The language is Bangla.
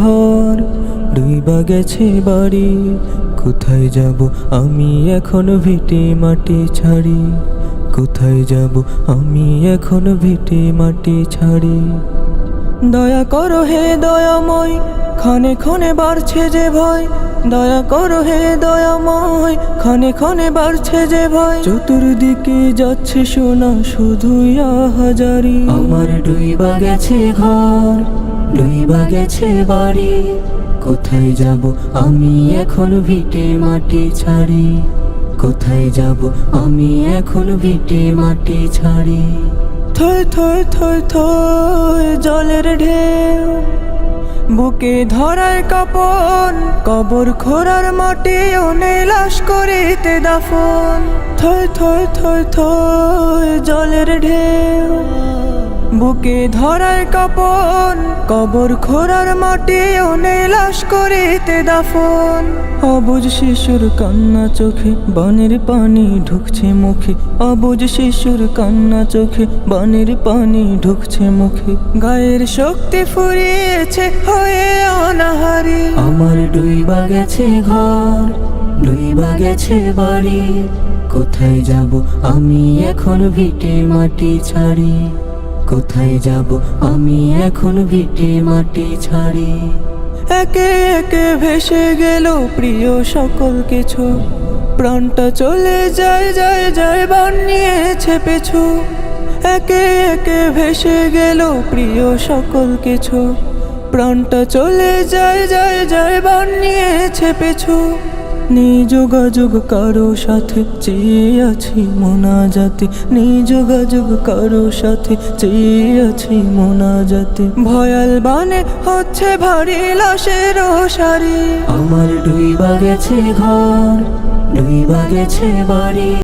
ঘর ডুইবা গেছে বাড়ি, কোথায় যাব আমি এখন ভিটে মাটি ছাড়ি, কোথায় যাব আমি এখন ভিটে মাটি ছাড়ি। দয়া করো হে দয়াময়, ক্ষণে ক্ষণে বাড়ছে যে ভয়, দয়া করো হে দয়াময়, ক্ষণে ক্ষণে বাড়ছে যে ভয়। চতুর্দিকে যাচ্ছে সোনা শুধুই আহাজারি, আমার ডুইবা গেছে ঘর ডুইবা গেছে বাড়ি, কোথায় যাব আমি এখন ভিটে মাটি ছাড়ি, কোথায় যাব আমি এখন ভিটে মাটি ছাড়ি। থই থই থই থই জলের ঢেউ, বুকে ধরার কাপন, কবর খোঁড়ার মাটি ওনে লাশ করিতে দাফন। থই থই থই থই জলের ঢেউ, বুকে ধরার কাপন, কবর খোঁড়ার মাটি ওনে লাশ করিতে দাফন। অবুঝ শিশুর কান্না চোখে, বানের পানি ঢুকছে মুখে, অবুঝ শিশুর কান্না চোখে, বানের পানি ঢুকছে মুখে। গায়ের শক্তি ফুরিয়েছে হয়ে অনাহারি, আমার ডুইবা গেছে ঘর ডুইবা গেছে বাড়ি, কোথায় যাব আমি এখন ভিটে মাটি ছাড়ি, কোথায় যাব আমি এখন ভিটে মাটি ছাড়ি। একে একে ভেসে গেল প্রিয় সকল কিছু, প্রাণটা চলে যায় যায় যায় বান নিয়েছে পিছু। একে একে ভেসে গেল প্রিয় সকল কিছু, প্রাণটা চলে যায় যায় যায় বান নিয়েছে পিছু। নেই যোগাযোগ কারো সাথে, চেয়ে আছি মোনাজাতে, নেই যোগাযোগ কারো সাথে, চেয়ে আছি মোনাজাতে। ভয়াল বানে হচ্ছে ভারী লাশের সারি, আমার ডুইবা গেছে ঘর ডুইবা গেছে বাড়ি।